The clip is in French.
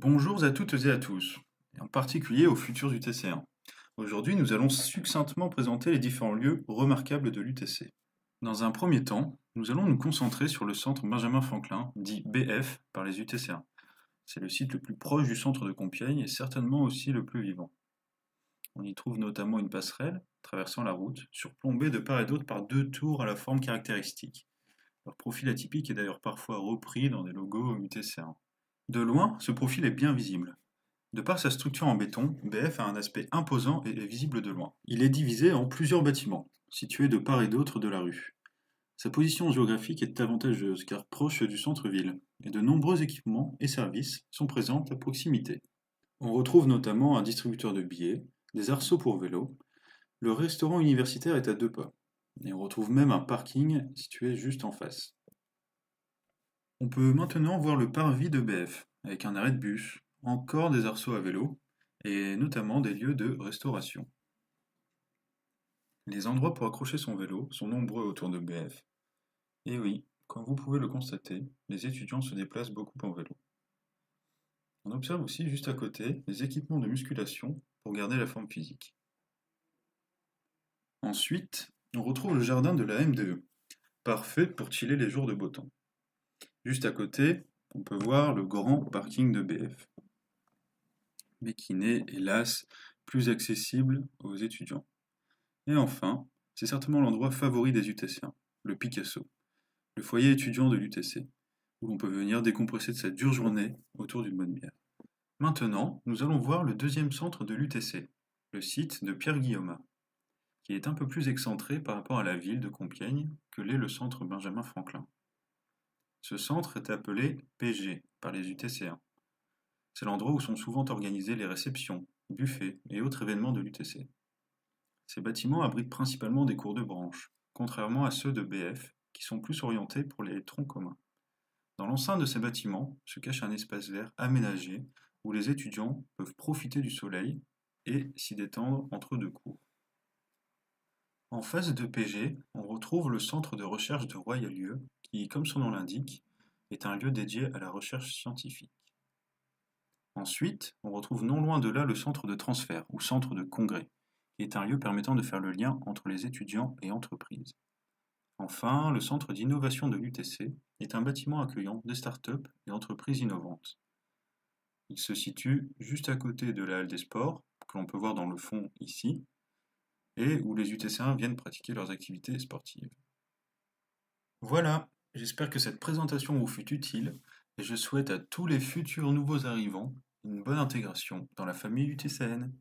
Bonjour à toutes et à tous, et en particulier aux futurs UTC1. Aujourd'hui, nous allons succinctement présenter les différents lieux remarquables de l'UTC. Dans un premier temps, nous allons nous concentrer sur le centre Benjamin Franklin, dit BF par les UTC1. C'est le site le plus proche du centre de Compiègne et certainement aussi le plus vivant. On y trouve notamment une passerelle traversant la route, surplombée de part et d'autre par deux tours à la forme caractéristique. Leur profil atypique est d'ailleurs parfois repris dans des logos UTC1. De loin, ce profil est bien visible. De par sa structure en béton, BF a un aspect imposant et est visible de loin. Il est divisé en plusieurs bâtiments, situés de part et d'autre de la rue. Sa position géographique est avantageuse car proche du centre-ville, et de nombreux équipements et services sont présents à proximité. On retrouve notamment un distributeur de billets, des arceaux pour vélos, le restaurant universitaire est à deux pas, et on retrouve même un parking situé juste en face. On peut maintenant voir le parvis de BF, avec un arrêt de bus, encore des arceaux à vélo, et notamment des lieux de restauration. Les endroits pour accrocher son vélo sont nombreux autour de BF. Et oui, comme vous pouvez le constater, les étudiants se déplacent beaucoup en vélo. On observe aussi juste à côté les équipements de musculation pour garder la forme physique. Ensuite, on retrouve le jardin de la MDE, parfait pour chiller les jours de beau temps. Juste à côté, on peut voir le grand parking de BF, mais qui n'est, hélas, plus accessible aux étudiants. Et enfin, c'est certainement l'endroit favori des UTC1, le Picasso, le foyer étudiant de l'UTC, où l'on peut venir décompresser de cette dure journée autour d'une bonne bière. Maintenant, nous allons voir le deuxième centre de l'UTC, le site de Pierre-Guillaume, qui est un peu plus excentré par rapport à la ville de Compiègne que l'est le centre Benjamin Franklin. Ce centre est appelé PG par les UTC1. C'est l'endroit où sont souvent organisées les réceptions, buffets et autres événements de l'UTC. Ces bâtiments abritent principalement des cours de branche, contrairement à ceux de BF, qui sont plus orientés pour les troncs communs. Dans l'enceinte de ces bâtiments se cache un espace vert aménagé où les étudiants peuvent profiter du soleil et s'y détendre entre deux cours. En face de PG, on retrouve le centre de recherche de Royalieu, qui, comme son nom l'indique, est un lieu dédié à la recherche scientifique. Ensuite, on retrouve non loin de là le centre de transfert, ou centre de congrès, qui est un lieu permettant de faire le lien entre les étudiants et entreprises. Enfin, le centre d'innovation de l'UTC est un bâtiment accueillant des startups et entreprises innovantes. Il se situe juste à côté de la halle des sports, que l'on peut voir dans le fond ici, et où les UTC1 viennent pratiquer leurs activités sportives. Voilà, j'espère que cette présentation vous fut utile, et je souhaite à tous les futurs nouveaux arrivants une bonne intégration dans la famille UTCN.